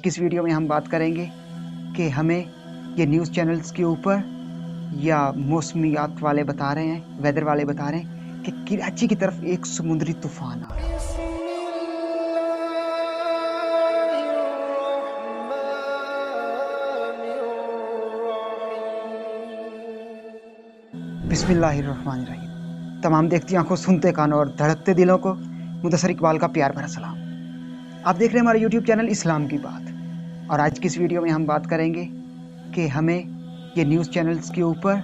की इस वीडियो में हम बात करेंगे कि हमें ये न्यूज़ चैनल्स के ऊपर या मौसमियात वाले बता रहे हैं, वेदर वाले बता रहे हैं कि कराची की तरफ एक समुद्री तूफान आ रहा है। बिस्मिल्लाहिर्रहमानिर्रहीम। तमाम देखती आंखों, सुनते कानों और धड़कते दिलों को मुदस्सर इकबाल का प्यार भरा सलाम। आप देख रहे हैं हमारा यूट्यूब चैनल इस्लाम की बात, और आज की इस वीडियो में हम बात करेंगे कि हमें ये न्यूज़ चैनल्स के ऊपर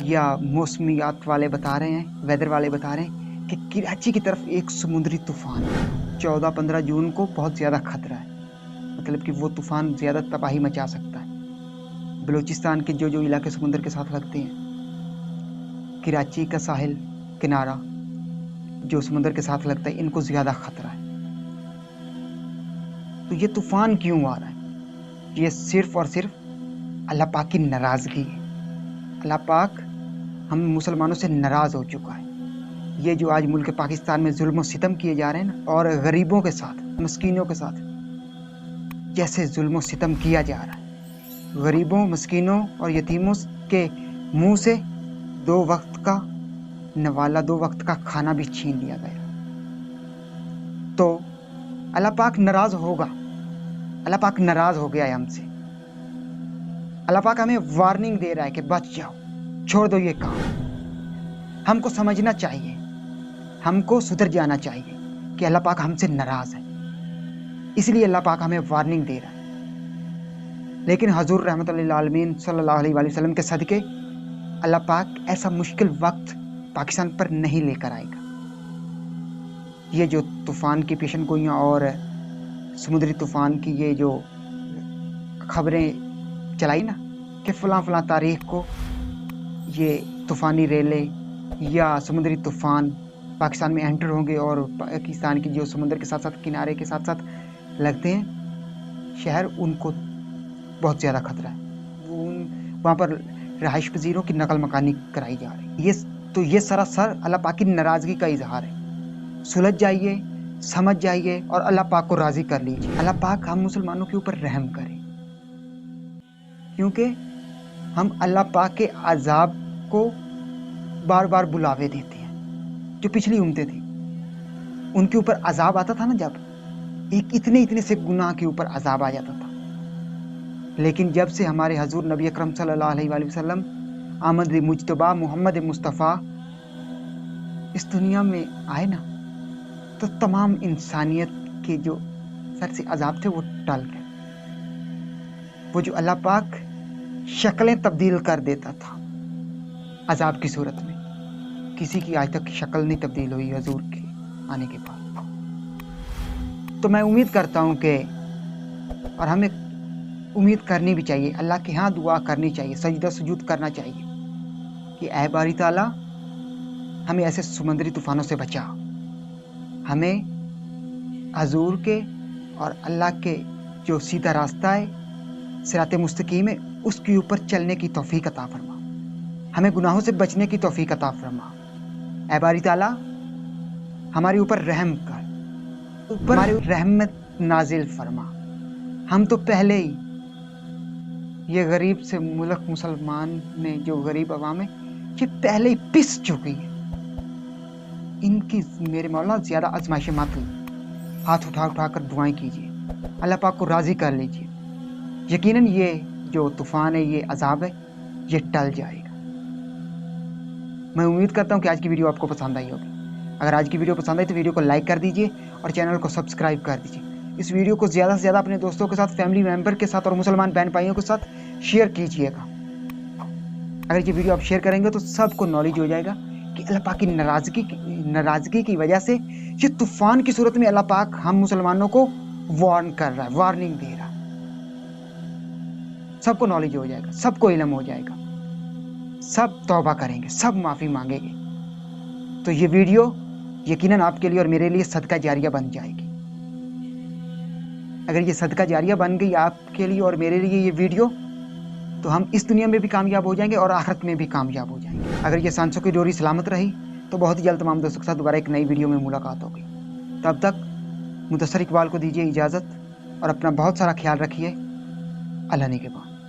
या मौसमियात वाले बता रहे हैं, वेदर वाले बता रहे हैं कि कराची की तरफ एक समुद्री तूफान 14-15 जून को बहुत ज़्यादा खतरा है। मतलब कि वो तूफ़ान ज़्यादा तबाही मचा सकता है। बलूचिस्तान के जो इलाके समुद्र के साथ लगते हैं, कराची का साहिल किनारा जो समुद्र के साथ लगता है, इनको ज़्यादा खतरा है। तो ये तूफ़ान क्यों आ रहा है? ये सिर्फ़ और सिर्फ अल्लाह पाक की नाराज़गी है। अल्लाह पाक हम मुसलमानों से नाराज़ हो चुका है। ये जो आज मुल्क पाकिस्तान में जुल्म और सितम किए जा रहे हैं ना, और गरीबों के साथ, मस्कीनों के साथ जैसे जुल्म और सितम किया जा रहा है, गरीबों, मस्कीनों और यतीमों के मुंह से 2 वक्त का नवाला, 2 वक्त का खाना भी छीन लिया गया। तो अल्लाह पाक नाराज़ होगा। अल्लाह पाक नाराज़ हो गया है हमसे। अल्लाह पाक हमें वार्निंग दे रहा है कि बच जाओ, छोड़ दो ये काम। हमको समझना चाहिए, हमको सुधर जाना चाहिए कि अल्लाह पाक हमसे नाराज़ है। इसलिए अल्लाह पाक हमें वार्निंग दे रहा है। लेकिन हजूर रहमत लिल आलमीन सल्लल्लाहु अलैहि वसल्लम के सदके अल्लाह पाक ऐसा मुश्किल वक्त पाकिस्तान पर नहीं लेकर आएगा। ये जो तूफ़ान की पेशन गोइयाँ और समुद्री तूफ़ान की ये जो खबरें चलाई ना कि फ़लाँ तारीख को ये तूफ़ानी रेलें या समुद्री तूफ़ान पाकिस्तान में एंटर होंगे, और पाकिस्तान की जो समुद्र के साथ साथ किनारे के साथ साथ लगते हैं शहर, उनको बहुत ज़्यादा खतरा है। वहाँ पर रहाइश पजीरों की नकल मकानी कराई जा रही है। ये सरासर अल्लाह पाक की नाराज़गी का इजहार है। सुलझ जाइए, समझ जाइए और अल्लाह पाक को राज़ी कर लीजिए। अल्लाह पाक हम मुसलमानों के ऊपर रहम करे, क्योंकि हम अल्लाह पाक के अजाब को बार बार बुलावे देते हैं। जो पिछली उम्मतें थी, उनके ऊपर अजाब आता था ना, जब एक इतने से गुनाह के ऊपर अजाब आ जाता था। लेकिन जब से हमारे हजूर नबी अकरम सल्लल्लाहु अलैहि वसल्लम आमद मुज्तबा मोहम्मद मुस्तफ़ा इस दुनिया में आए ना, तो तमाम इंसानियत के जो सर से अजाब थे वो टल गए। वो जो अल्लाह पाक शक्लें तब्दील कर देता था अजाब की सूरत में, किसी की आज तक शक्ल नहीं तब्दील हुई हजूर के आने के बाद। तो मैं उम्मीद करता हूँ कि, और हमें उम्मीद करनी भी चाहिए, अल्लाह के यहाँ दुआ करनी चाहिए, सजदा सुजूद करना चाहिए कि ऐ बारी ताला हमें ऐसे समुद्री तूफ़ानों से बचा, हमें हजूर के और अल्लाह के जो सीधा रास्ता है, सिराते मुस्तकीम है, उसके ऊपर चलने की तौफीक अता फरमा। हमें गुनाहों से बचने की तौफीक अता फरमा। ऐ बारी ताला हमारे ऊपर रहम कर, हमारे रहमत नाजिल फरमा। हम तो पहले ही ये गरीब से मुल्क मुसलमान में जो गरीब अवाम है, ये पहले ही पिस चुकी है। इनकी मेरे मौला ज़्यादा आजमाइशें मत ली। हाथ उठा कर दुआएं कीजिए, अल्लाह पाक को राज़ी कर लीजिए। यकीनन ये जो तूफ़ान है, ये अजाब है, ये टल जाएगा। मैं उम्मीद करता हूँ कि आज की वीडियो आपको पसंद आई होगी। अगर आज की वीडियो पसंद आई तो वीडियो को लाइक कर दीजिए और चैनल को सब्सक्राइब कर दीजिए। इस वीडियो को ज़्यादा से ज़्यादा अपने दोस्तों के साथ, फैमिली मेम्बर के साथ और मुसलमान बहन भाइयों के साथ शेयर कीजिएगा। अगर ये वीडियो आप शेयर करेंगे तो सबको नॉलेज हो जाएगा कि अल्लाह पाक की नाराज़गी की वजह से ये तूफ़ान की सूरत में अल्लाह पाक हम मुसलमानों को वार्न कर रहा है, वार्निंग दे रहा है। सबको नॉलेज हो जाएगा, सबको इल्म हो जाएगा, सब तौबा करेंगे, सब माफ़ी मांगेंगे। तो ये वीडियो यकीनन आपके लिए और मेरे लिए सदका जारिया बन जाएगी। अगर ये सदका जारिया बन गई आपके लिए और मेरे लिए ये वीडियो, तो हम इस दुनिया में भी कामयाब हो जाएंगे और आखिरत में भी कामयाब हो जाएंगे। अगर ये सांसों की डोरी सलामत रही तो बहुत ही जल्द तमाम दोस्तों के साथ दोबारा एक नई वीडियो में मुलाकात होगी। तब तक मुदस्सर इकबाल को दीजिए इजाज़त। اور اپنا بہت سارا خیال رکھیے. اللہ نے کے بعد.